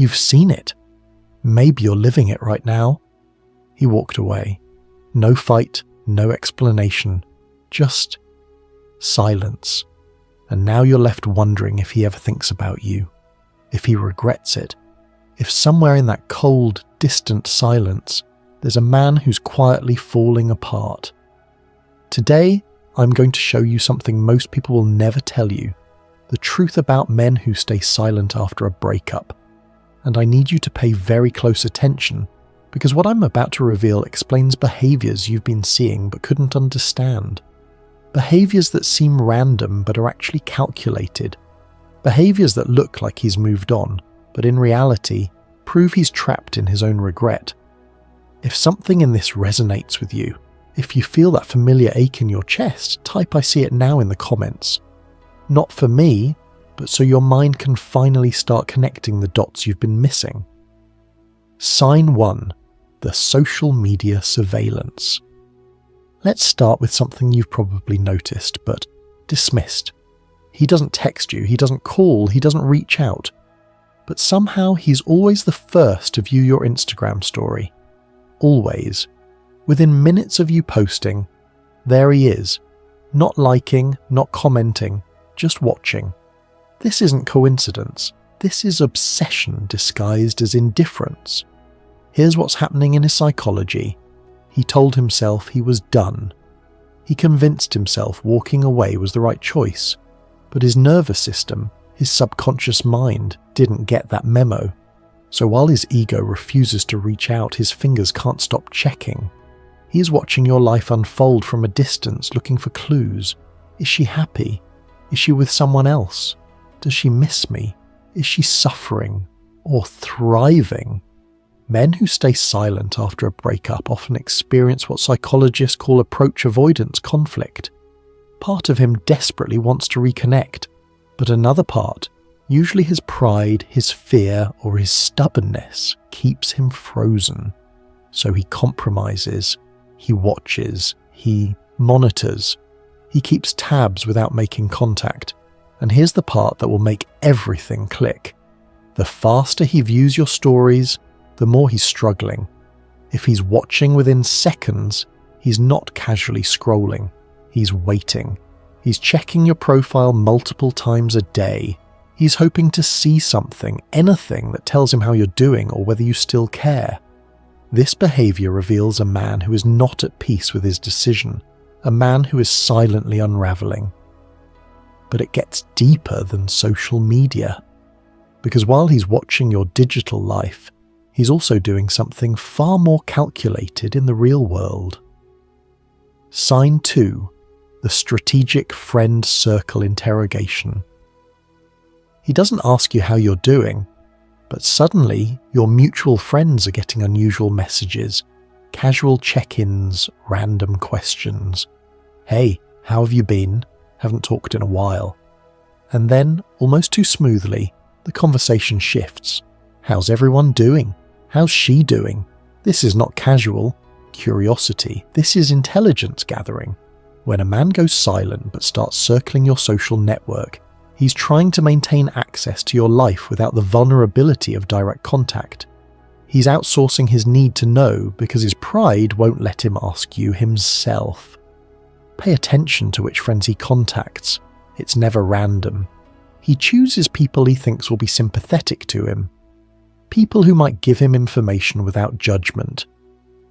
You've seen it. Maybe you're living it right now. He walked away. No fight, no explanation, just silence. And now you're left wondering if he ever thinks about you, if he regrets it, if somewhere in that cold, distant silence, there's a man who's quietly falling apart. Today, I'm going to show you something most people will never tell you, the truth about men who stay silent after a breakup. And I need you to pay very close attention, because what I'm about to reveal explains behaviours you've been seeing but couldn't understand. Behaviours that seem random but are actually calculated. Behaviours that look like he's moved on, but in reality, prove he's trapped in his own regret. If something in this resonates with you, if you feel that familiar ache in your chest, type "I see it now" in the comments. Not for me, but so your mind can finally start connecting the dots you've been missing. Sign 1. The social media surveillance. Let's start with something you've probably noticed, but dismissed. He doesn't text you, he doesn't call, he doesn't reach out. But somehow he's always the first to view your Instagram story. Always. Within minutes of you posting, there he is. Not liking, not commenting, just watching. This isn't coincidence. This is obsession disguised as indifference. Here's what's happening in his psychology. He told himself he was done. He convinced himself walking away was the right choice. But his nervous system, his subconscious mind, didn't get that memo. So while his ego refuses to reach out, his fingers can't stop checking. He is watching your life unfold from a distance, looking for clues. Is she happy? Is she with someone else? Does she miss me? Is she suffering or thriving? Men who stay silent after a breakup often experience what psychologists call approach avoidance conflict. Part of him desperately wants to reconnect, but another part, usually his pride, his fear, or his stubbornness, keeps him frozen. So he compromises, he watches, he monitors, he keeps tabs without making contact. And here's the part that will make everything click. The faster he views your stories, the more he's struggling. If he's watching within seconds, he's not casually scrolling. He's waiting. He's checking your profile multiple times a day. He's hoping to see something, anything that tells him how you're doing or whether you still care. This behaviour reveals a man who is not at peace with his decision, a man who is silently unravelling. But it gets deeper than social media. Because while he's watching your digital life, he's also doing something far more calculated in the real world. Sign 2. The strategic friend circle interrogation. He doesn't ask you how you're doing, but suddenly your mutual friends are getting unusual messages, casual check-ins, random questions. Hey, how have you been? Haven't talked in a while. And then, almost too smoothly, the conversation shifts. How's everyone doing? How's she doing? This is not casual curiosity. This is intelligence gathering. When a man goes silent but starts circling your social network, he's trying to maintain access to your life without the vulnerability of direct contact. He's outsourcing his need to know because his pride won't let him ask you himself. Pay attention to which friends he contacts. It's never random. He chooses people he thinks will be sympathetic to him. People who might give him information without judgment.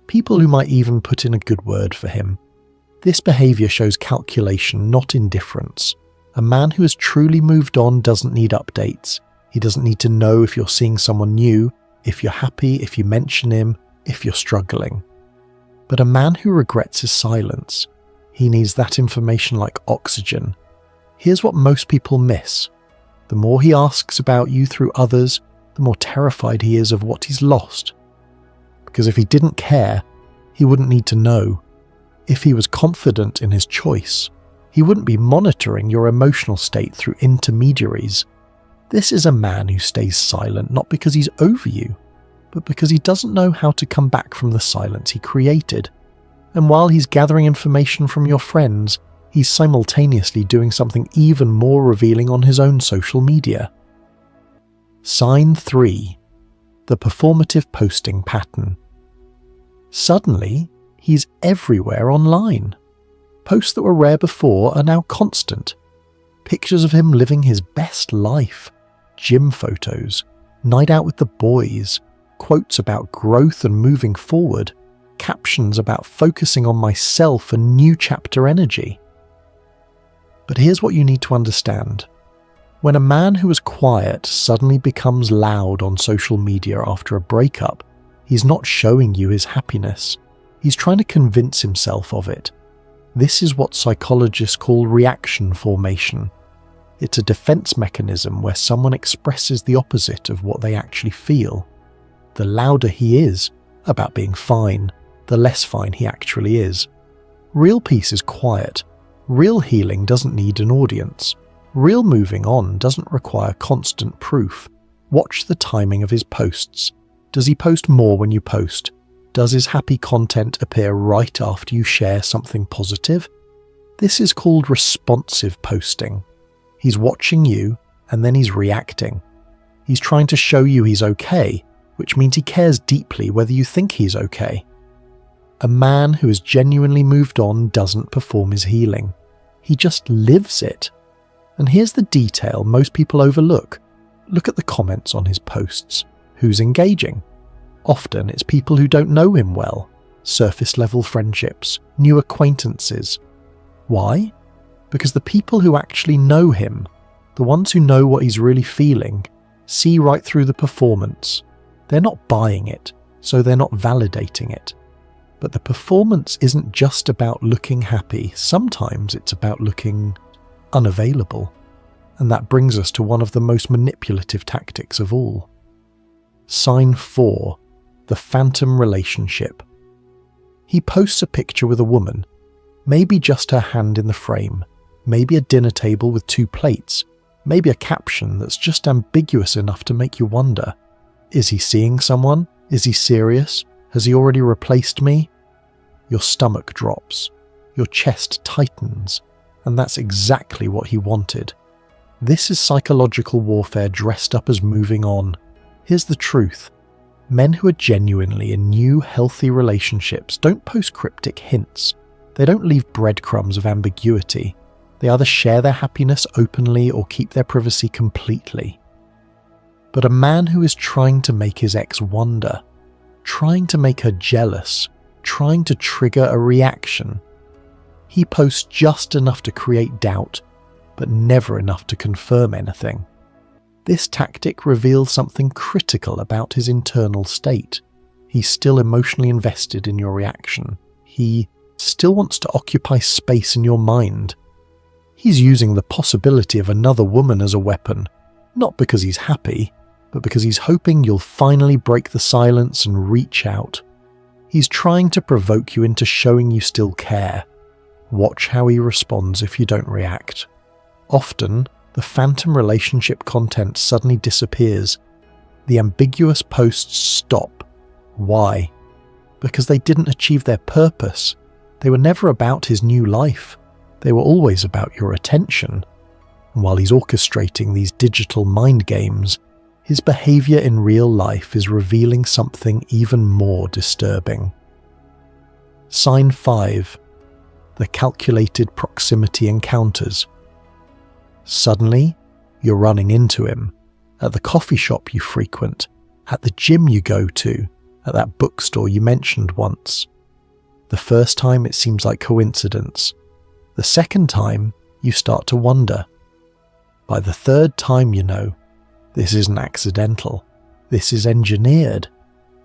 People who might even put in a good word for him. This behaviour shows calculation, not indifference. A man who has truly moved on doesn't need updates. He doesn't need to know if you're seeing someone new, if you're happy, if you mention him, if you're struggling. But a man who regrets his silence, he needs that information like oxygen. Here's what most people miss. The more he asks about you through others, the more terrified he is of what he's lost. Because if he didn't care, he wouldn't need to know. If he was confident in his choice, he wouldn't be monitoring your emotional state through intermediaries. This is a man who stays silent not because he's over you, but because he doesn't know how to come back from the silence he created. And while he's gathering information from your friends, he's simultaneously doing something even more revealing on his own social media. Sign 3. the performative posting pattern. Suddenly, he's everywhere online. Posts that were rare before are now constant. Pictures of him living his best life, gym photos, night out with the boys, quotes about growth and moving forward, captions about focusing on myself and new chapter energy. But here's what you need to understand. When a man who was quiet suddenly becomes loud on social media after a breakup, he's not showing you his happiness. He's trying to convince himself of it. This is what psychologists call reaction formation. It's a defense mechanism where someone expresses the opposite of what they actually feel. The louder he is about being fine, the less fine he actually is. Real peace is quiet. Real healing doesn't need an audience. Real moving on doesn't require constant proof. Watch the timing of his posts. Does he post more when you post? Does his happy content appear right after you share something positive? This is called responsive posting. He's watching you and then he's reacting. He's trying to show you he's okay, which means he cares deeply whether you think he's okay. A man who has genuinely moved on doesn't perform his healing. He just lives it. And here's the detail most people overlook. Look at the comments on his posts. Who's engaging? Often it's people who don't know him well, surface-level friendships, new acquaintances. Why? Because the people who actually know him, the ones who know what he's really feeling, see right through the performance. They're not buying it, so they're not validating it. But the performance isn't just about looking happy. Sometimes it's about looking unavailable. And that brings us to one of the most manipulative tactics of all. Sign 4. The phantom relationship. He posts a picture with a woman, maybe just her hand in the frame, maybe a dinner table with 2 plates, maybe a caption that's just ambiguous enough to make you wonder, is he seeing someone? Is he serious? Has he already replaced me? Your stomach drops, your chest tightens, and that's exactly what he wanted. This is psychological warfare dressed up as moving on. Here's the truth. Men who are genuinely in new, healthy relationships don't post cryptic hints. They don't leave breadcrumbs of ambiguity. They either share their happiness openly or keep their privacy completely. But a man who is trying to make his ex wonder, trying to make her jealous, trying to trigger a reaction, he posts just enough to create doubt, but never enough to confirm anything. This tactic reveals something critical about his internal state. He's still emotionally invested in your reaction. He still wants to occupy space in your mind. He's using the possibility of another woman as a weapon, not because he's happy, but because he's hoping you'll finally break the silence and reach out. He's trying to provoke you into showing you still care. Watch how he responds if you don't react. Often, the phantom relationship content suddenly disappears. The ambiguous posts stop. Why? Because they didn't achieve their purpose. They were never about his new life. They were always about your attention. And while he's orchestrating these digital mind games, his behavior in real life is revealing something even more disturbing. Sign 5. The calculated proximity encounters. Suddenly, you're running into him, at the coffee shop you frequent, at the gym you go to, at that bookstore you mentioned once. The first time it seems like coincidence. The second time, you start to wonder. By the third time you know, this isn't accidental. This is engineered.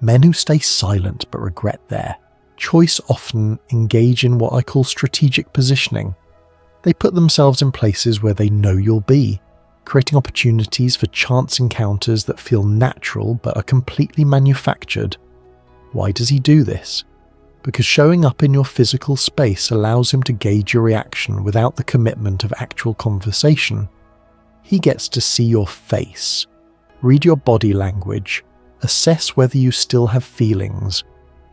Men who stay silent but regret their choice often engage in what I call strategic positioning. They put themselves in places where they know you'll be, creating opportunities for chance encounters that feel natural but are completely manufactured. Why does he do this? Because showing up in your physical space allows him to gauge your reaction without the commitment of actual conversation. He gets to see your face, read your body language, assess whether you still have feelings,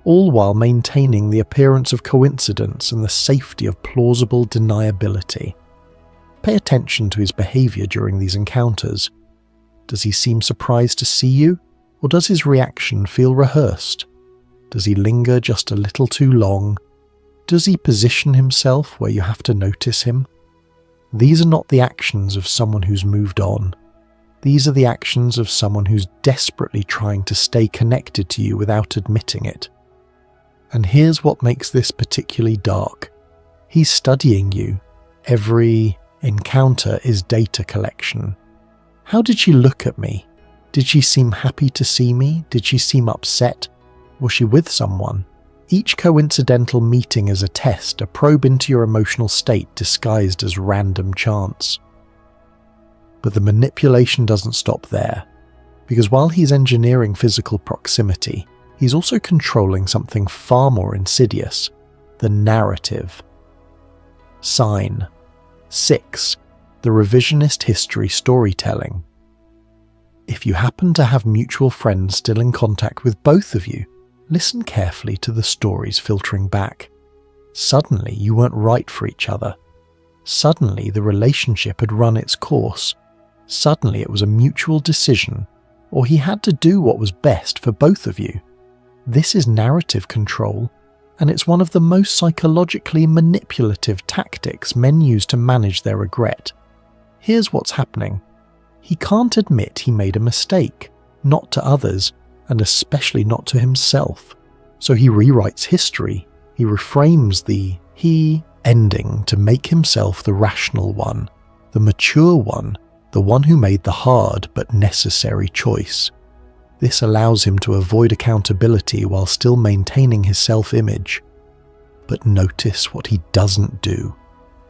all while maintaining the appearance of coincidence and the safety of plausible deniability. Pay attention to his behavior during these encounters. Does he seem surprised to see you, Or does his reaction feel rehearsed? Does he linger just a little too long? Does he position himself where you have to notice him? These are not the actions of someone who's moved on. These are the actions of someone who's desperately trying to stay connected to you without admitting it. And here's what makes this particularly dark. He's studying you. Every encounter is data collection. How did she look at me? Did she seem happy to see me? Did she seem upset? Was she with someone? Each coincidental meeting is a test, a probe into your emotional state disguised as random chance. But the manipulation doesn't stop there, because while he's engineering physical proximity, he's also controlling something far more insidious, the narrative. Sign 6. The revisionist history storytelling. If you happen to have mutual friends still in contact with both of you, listen carefully to the stories filtering back. Suddenly you weren't right for each other. Suddenly the relationship had run its course. Suddenly it was a mutual decision, or he had to do what was best for both of you. This is narrative control, and it's one of the most psychologically manipulative tactics men use to manage their regret. Here's what's happening. He can't admit he made a mistake, not to others, and especially not to himself. So he rewrites history. He reframes the he ending to make himself the rational one, the mature one, the one who made the hard but necessary choice. This allows him to avoid accountability while still maintaining his self-image. But notice what he doesn't do.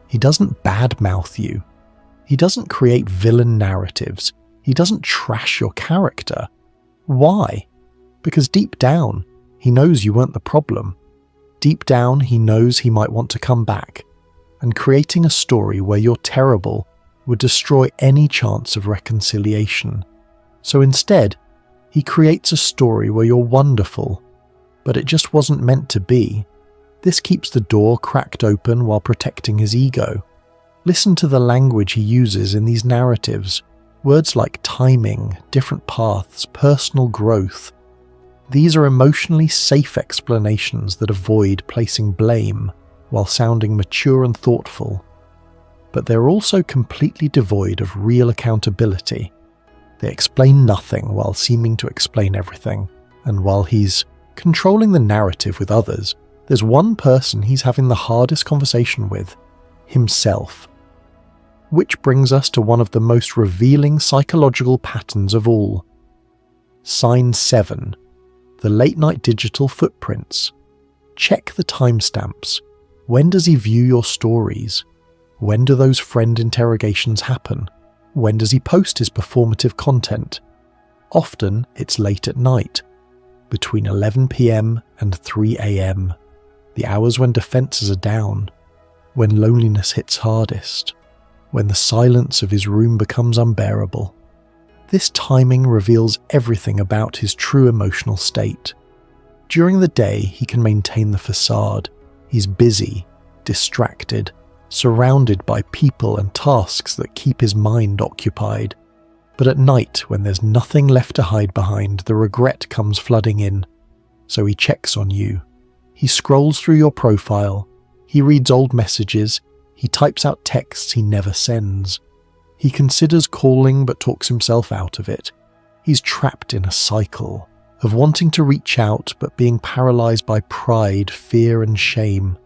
He doesn't badmouth you. He doesn't create villain narratives. He doesn't trash your character. Why? Because deep down, he knows you weren't the problem. Deep down, he knows he might want to come back. And creating a story where you're terrible would destroy any chance of reconciliation. So instead, he creates a story where you're wonderful, but it just wasn't meant to be. This keeps the door cracked open while protecting his ego. Listen to the language he uses in these narratives. Words like timing, different paths, personal growth. These are emotionally safe explanations that avoid placing blame while sounding mature and thoughtful. But they're also completely devoid of real accountability. They explain nothing while seeming to explain everything. And while he's controlling the narrative with others, there's one person he's having the hardest conversation with, himself. Which brings us to one of the most revealing psychological patterns of all. Sign 7. The late-night digital footprints. Check the timestamps. When does he view your stories? When do those friend interrogations happen? When does he post his performative content? Often it's late at night, between 11 p.m. and 3 a.m., the hours when defenses are down, when loneliness hits hardest, when the silence of his room becomes unbearable. This timing reveals everything about his true emotional state. During the day, he can maintain the facade. He's busy, distracted, surrounded by people and tasks that keep his mind occupied. But at night, when there's nothing left to hide behind, the regret comes flooding in. So he checks on you. He scrolls through your profile. He reads old messages. He types out texts he never sends. He considers calling but talks himself out of it. He's trapped in a cycle of wanting to reach out but being paralyzed by pride, fear and shame.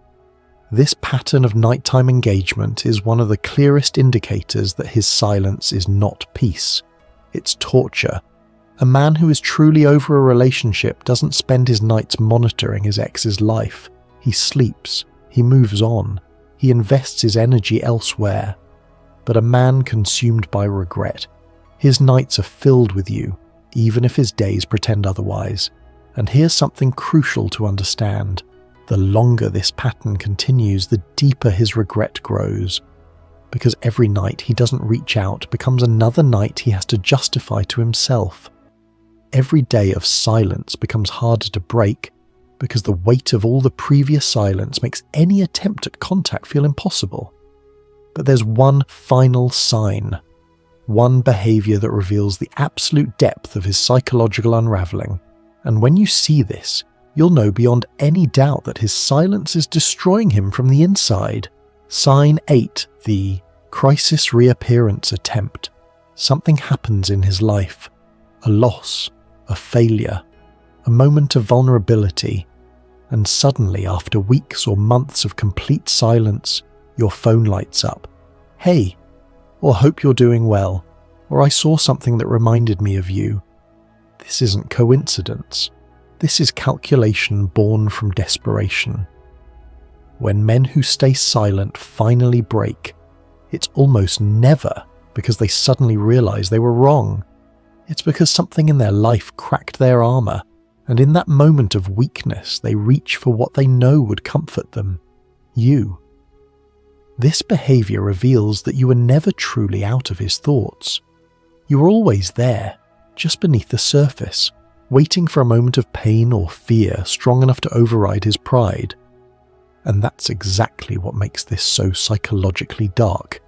This pattern of nighttime engagement is one of the clearest indicators that his silence is not peace. It's torture. A man who is truly over a relationship doesn't spend his nights monitoring his ex's life. He sleeps. He moves on. He invests his energy elsewhere. But a man consumed by regret, his nights are filled with you, even if his days pretend otherwise. And here's something crucial to understand. The longer this pattern continues, the deeper his regret grows. Because every night he doesn't reach out becomes another night he has to justify to himself. Every day of silence becomes harder to break because the weight of all the previous silence makes any attempt at contact feel impossible. But there's one final sign. one behavior that reveals the absolute depth of his psychological unraveling. And when you see this, you'll know beyond any doubt that his silence is destroying him from the inside. Sign 8, the crisis reappearance attempt. Something happens in his life. A loss, a failure, a moment of vulnerability, and suddenly, after weeks or months of complete silence, your phone lights up. Hey, or hope you're doing well, or I saw something that reminded me of you. This isn't coincidence. This is calculation born from desperation. When men who stay silent finally break, it's almost never because they suddenly realize they were wrong. It's because something in their life cracked their armor, and in that moment of weakness, they reach for what they know would comfort them. You. This behavior reveals that you were never truly out of his thoughts. You were always there, just beneath the surface, waiting for a moment of pain or fear strong enough to override his pride. And that's exactly what makes this so psychologically dark.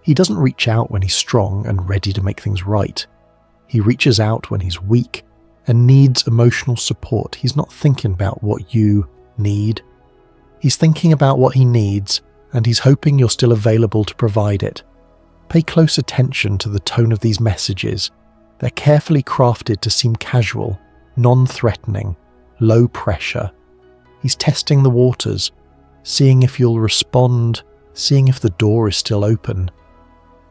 He doesn't reach out when he's strong and ready to make things right. He reaches out when he's weak and needs emotional support. He's not thinking about what you need. He's thinking about what he needs, and he's hoping you're still available to provide it. Pay close attention to the tone of these messages. They're carefully crafted to seem casual, non-threatening, low pressure. He's testing the waters, seeing if you'll respond, seeing if the door is still open.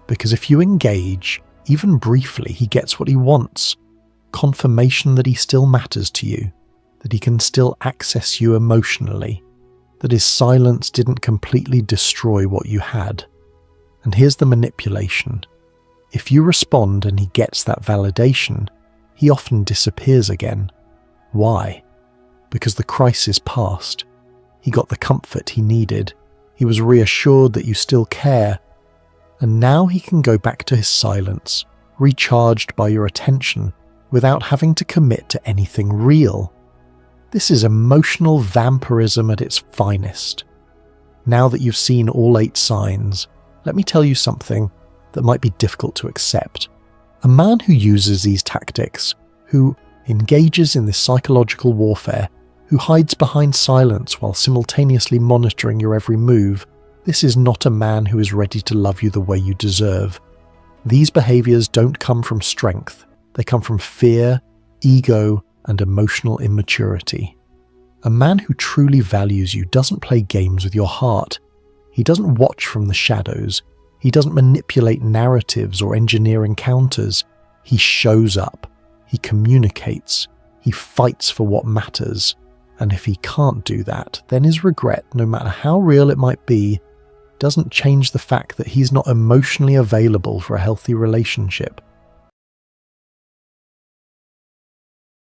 Because if you engage, even briefly, he gets what he wants. Confirmation that he still matters to you, that he can still access you emotionally, that his silence didn't completely destroy what you had. And here's the manipulation. If you respond and he gets that validation, he often disappears again. Why? Because the crisis passed. He got the comfort he needed. He was reassured that you still care. And now he can go back to his silence, recharged by your attention, without having to commit to anything real. This is emotional vampirism at its finest. Now that you've seen all 8 signs, let me tell you something that might be difficult to accept. A man who uses these tactics, who engages in this psychological warfare, who hides behind silence while simultaneously monitoring your every move, this is not a man who is ready to love you the way you deserve. These behaviors don't come from strength. They come from fear, ego, and emotional immaturity. A man who truly values you doesn't play games with your heart. He doesn't watch from the shadows. He doesn't manipulate narratives or engineer encounters. He shows up. He communicates. He fights for what matters. And if he can't do that, then his regret, no matter how real it might be, doesn't change the fact that he's not emotionally available for a healthy relationship.